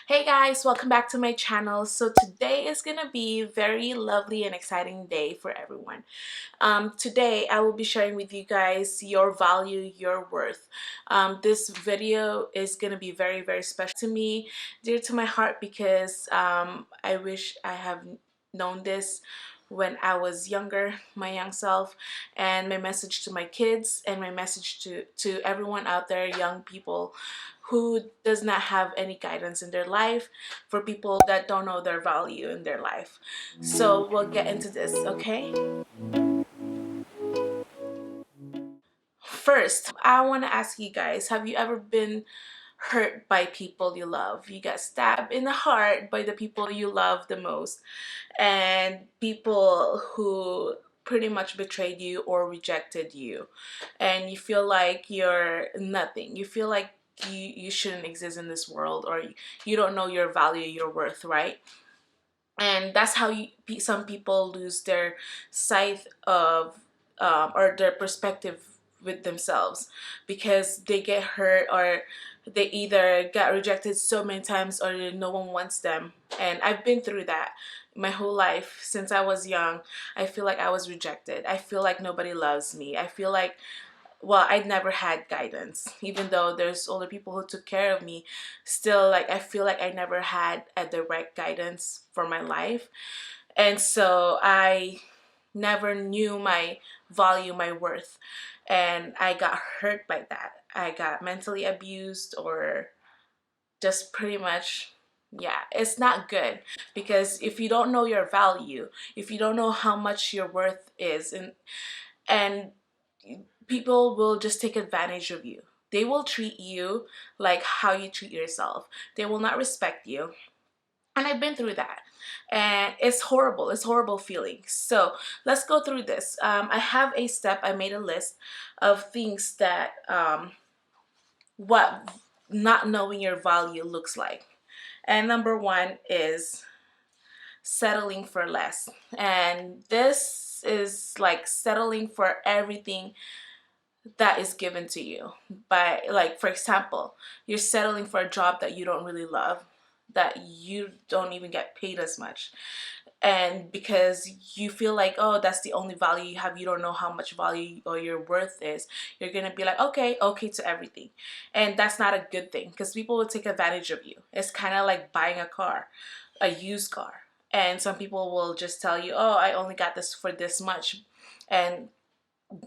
Hey guys, welcome back to my channel. So today is gonna be a very lovely and exciting day for everyone. Today I will be sharing with you guys your value, your worth. This video is gonna be very special to me, dear to my heart, because I wish I have known this when I was younger, my young self. And my message to my kids and my message to everyone out there, young people who does not have any guidance in their life, for people that don't know their value in their life. So we'll get into this, okay? First, I want to ask you guys, have you ever been hurt by people you love? You got stabbed in the heart by the people you love the most, and people who pretty much betrayed you or rejected you, and you feel like you're nothing. You feel like you shouldn't exist in this world, or you don't know your value, your worth, right? And that's how some people lose their sight of or their perspective with themselves, because they get hurt, or they either got rejected so many times, or no one wants them. And I've been through that my whole life. Since I was young, I feel like I was rejected. I feel like nobody loves me. I feel like, well, I never had guidance. Even though there's older people who took care of me, still, like, I feel like I never had the right guidance for my life. And so I never knew my value, my worth, and I got hurt by that. I got mentally abused, or just pretty much, yeah, it's not good. Because if you don't know your value, if you don't know how much your worth is, and people will just take advantage of you. They will treat you like how you treat yourself. They will not respect you. And I've been through that. And it's horrible. It's horrible feeling. So let's go through this. I have a step. I made a list of things that what not knowing your value looks like. And number one is settling for less. And this is like settling for everything that is given to you. But, like, for example, you're settling for a job that you don't really love, that you don't even get paid as much, and because you feel like, oh, that's the only value you have, you don't know how much value or your worth is, you're gonna be like, okay to everything. And that's not a good thing, because people will take advantage of you. It's kind of like buying a car, a used car, and some people will just tell you, oh, I only got this for this much. And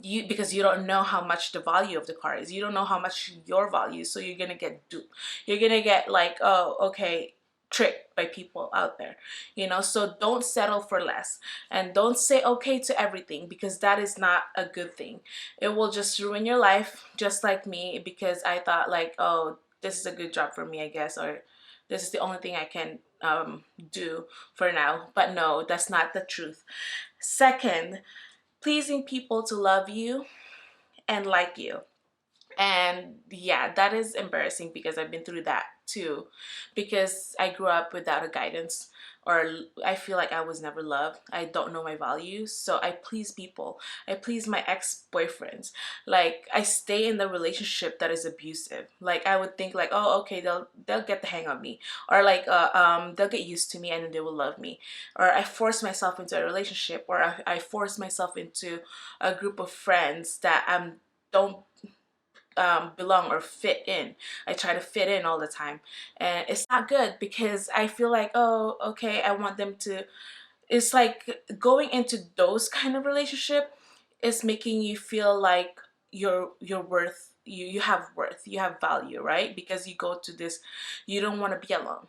because you don't know how much the value of the car is, you don't know how much your value is, so you're gonna get duped. You're gonna get like, oh, okay, tricked by people out there, so don't settle for less, and don't say okay to everything, because that is not a good thing. It will just ruin your life, just like me, because I thought like, oh, this is a good job for me, I guess, or this is the only thing I can do for now. But no, that's not the truth. Second, pleasing people to love you and like you. And yeah, that is embarrassing, because I've been through that too, because I grew up without a guidance, or I feel like I was never loved. I don't know my values, so I please people. I please my ex-boyfriends. Like, I stay in the relationship that is abusive. Like, I would think like, oh, okay, they'll get the hang of me, or like they'll get used to me, and then they will love me. Or I force myself into a relationship, or I force myself into a group of friends that don't belong or fit in. I try to fit in all the time, and it's not good, because I feel like, oh, okay, I want them to. It's like going into those kind of relationship is making you feel like you're worth. You have worth. You have value, right? Because you go to this, you don't want to be alone.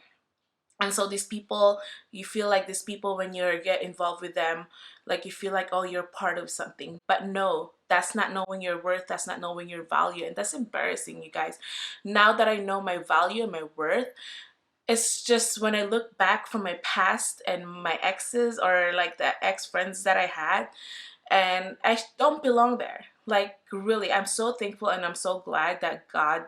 And so these people, you feel like these people, when you get involved with them, like, you feel like, oh, you're part of something. But no, that's not knowing your worth, that's not knowing your value, and that's embarrassing, you guys. Now that I know my value and my worth, it's just when I look back from my past and my exes, or like the ex-friends that I had, and I don't belong there. Like, really, I'm so thankful, and I'm so glad that God,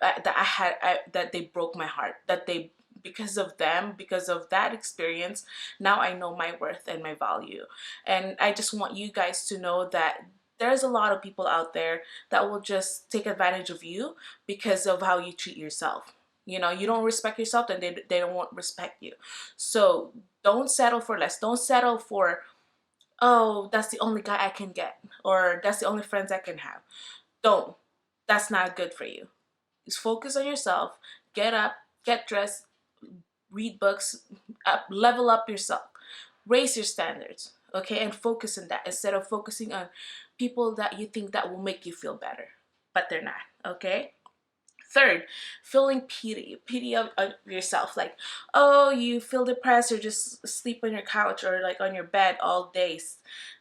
that they broke my heart, that they, because of them, because of that experience, now I know my worth and my value. And I just want you guys to know that there's a lot of people out there that will just take advantage of you because of how you treat yourself. You know, you don't respect yourself, then they don't want respect you. So don't settle for less. Don't settle for, oh, that's the only guy I can get, or that's the only friends I can have. Don't. That's not good for you. Just focus on yourself. Get up, get dressed, read books, level up yourself, raise your standards, okay, and focus on that instead of focusing on people that you think that will make you feel better, but they're not, okay? Third, feeling pity of yourself. Like, oh, you feel depressed or just sleep on your couch or like on your bed all day,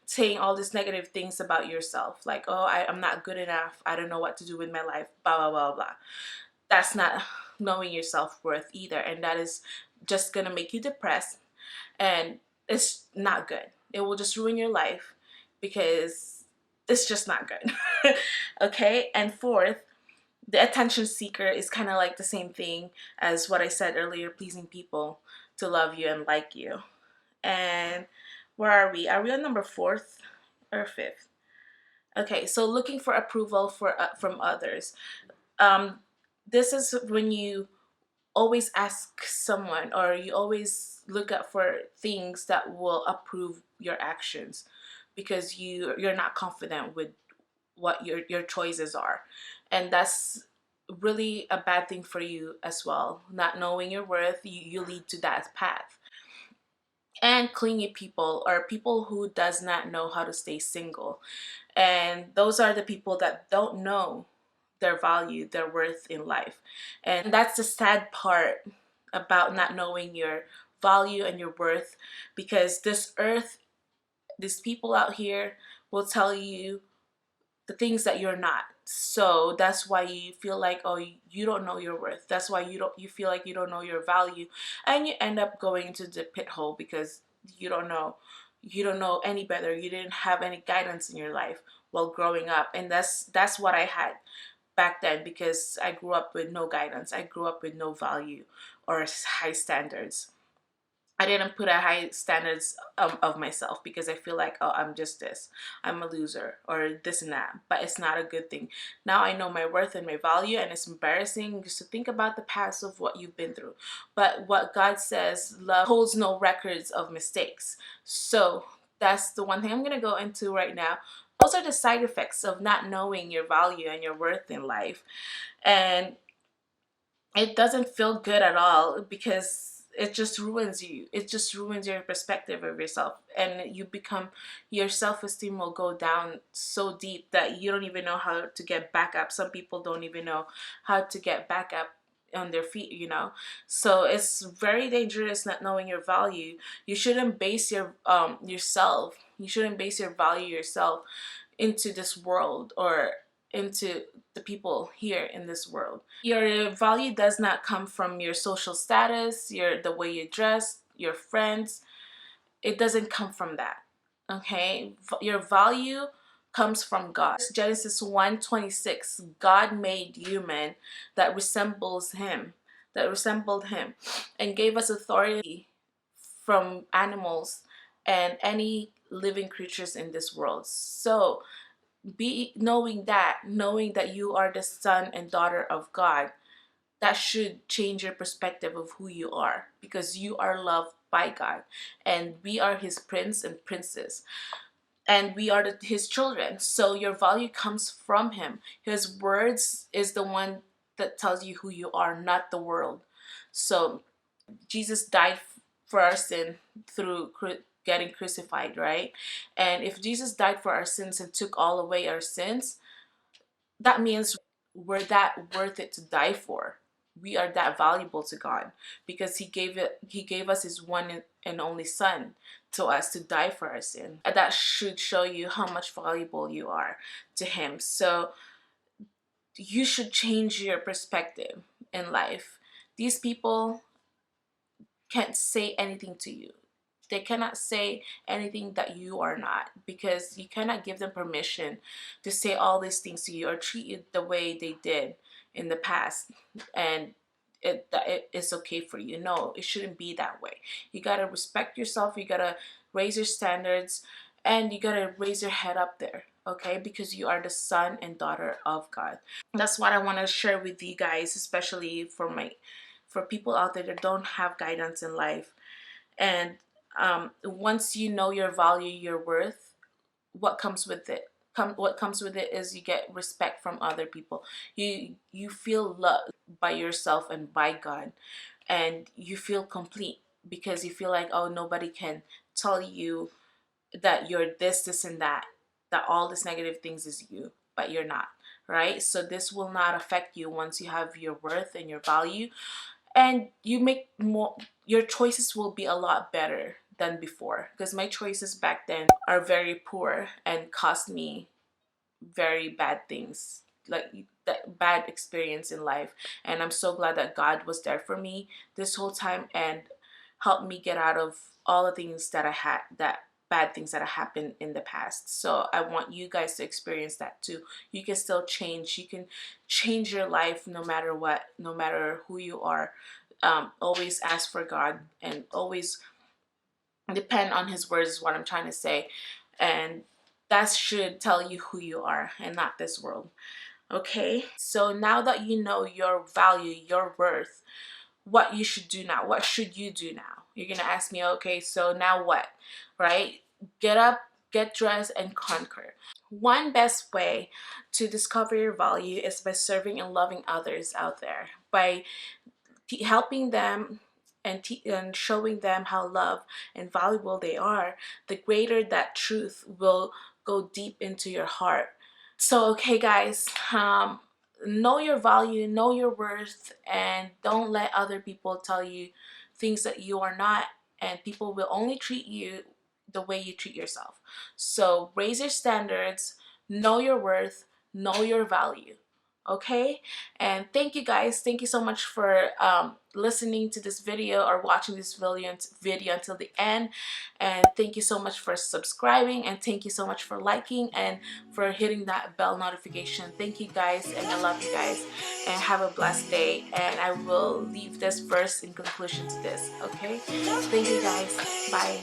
saying all these negative things about yourself. Like, oh, I'm not good enough. I don't know what to do with my life. Blah, blah, blah, blah. That's not knowing your self-worth either. And that is just going to make you depressed. And it's not good. It will just ruin your life because it's just not good. Okay? And fourth, the attention seeker is kind of like the same thing as what I said earlier, pleasing people to love you and like you. And where are we? Are we on number fourth or fifth? Okay, so looking for approval from others. This is when you always ask someone, or you always look up for things that will approve your actions because you're not confident with what your choices are, and that's really a bad thing for you as well. Not knowing your worth, you lead to that path. And clingy people, or people who does not know how to stay single, and those are the people that don't know their value, their worth in life. And that's the sad part about not knowing your value and your worth, because this earth, these people out here will tell you the things that you're not. So that's why you feel like, oh, you don't know your worth. That's why you feel like you don't know your value, and you end up going into the pit hole because you don't know any better. You didn't have any guidance in your life while growing up, and that's what I had back then, because I grew up with no guidance. I grew up with no value or high standards. I didn't put a high standards of myself because I feel like, oh, I'm just this, I'm a loser, or this and that. But it's not a good thing. Now I know my worth and my value, and it's embarrassing just to think about the past of what you've been through. But what God says, love holds no records of mistakes. So that's the one thing I'm gonna go into right now. Those are the side effects of not knowing your value and your worth in life. And it doesn't feel good at all because it just ruins you. It just ruins your perspective of yourself, and your self-esteem will go down so deep that you don't even know how to get back up. Some people don't even know how to get back up on their feet, you know. So it's very dangerous not knowing your value. You shouldn't base yourself, you shouldn't base your value yourself into this world, or into the people here in this world. Your value does not come from your social status, the way you dress, your friends. It doesn't come from that. Okay? Your value comes from God. Genesis 1:26, God made human that resembled him, and gave us authority from animals and any living creatures in this world. So knowing that you are the son and daughter of God, that should change your perspective of who you are, because you are loved by God, and we are his prince and princess, and we are his children. So your value comes from him. His words is the one that tells you who you are, not the world. So Jesus died for our sin through getting crucified, right? And if Jesus died for our sins and took all away our sins, that means we're that worth it to die for. We are that valuable to God, because he gave us his one and only son to us to die for our sin. And that should show you how much valuable you are to him. So you should change your perspective in life. These people can't say anything to you. They cannot say anything that you are not, because you cannot give them permission to say all these things to you or treat you the way they did in the past, and it's okay for you. No, it shouldn't be that way. You gotta respect yourself. You gotta raise your standards, and you gotta raise your head up there. okay? Because you are the son and daughter of God. That's what I want to share with you guys, especially for people out there that don't have guidance in life. And once you know your value, your worth, what comes with it? What comes with it is you get respect from other people. You feel loved by yourself and by God, and you feel complete because you feel like, oh, nobody can tell you that you're this and that, that all these negative things is you, but you're not, right? So this will not affect you once you have your worth and your value, and you make more, your choices will be a lot better than before, because my choices back then are very poor and cost me very bad things, like that bad experience in life. And I'm so glad that God was there for me this whole time and helped me get out of all the things that I had, that bad things that happened in the past. So I want you guys to experience that too. You can still change. You can change your life no matter what, no matter who you are. Always ask for God and always depend on his words is what I'm trying to say. And that should tell you who you are and not this world. Okay, so now that you know your value, your worth, what you should do now, what should you do now? You're gonna ask me, okay, so now what? Right? Get up, get dressed, and conquer. One best way to discover your value is by serving and loving others out there, by helping them and showing them how loved and valuable they are. The greater that truth will go deep into your heart. So, okay, guys, know your value, know your worth, and don't let other people tell you things that you are not. And people will only treat you the way you treat yourself. So, raise your standards, know your worth, know your value. Okay, and thank you guys. Thank you so much for listening to this video or watching this video until the end. And thank you so much for subscribing, and thank you so much for liking and for hitting that bell notification. Thank you guys, and I love you guys, and have a blessed day. And I will leave this verse in conclusion to this. Okay, thank you guys. Bye.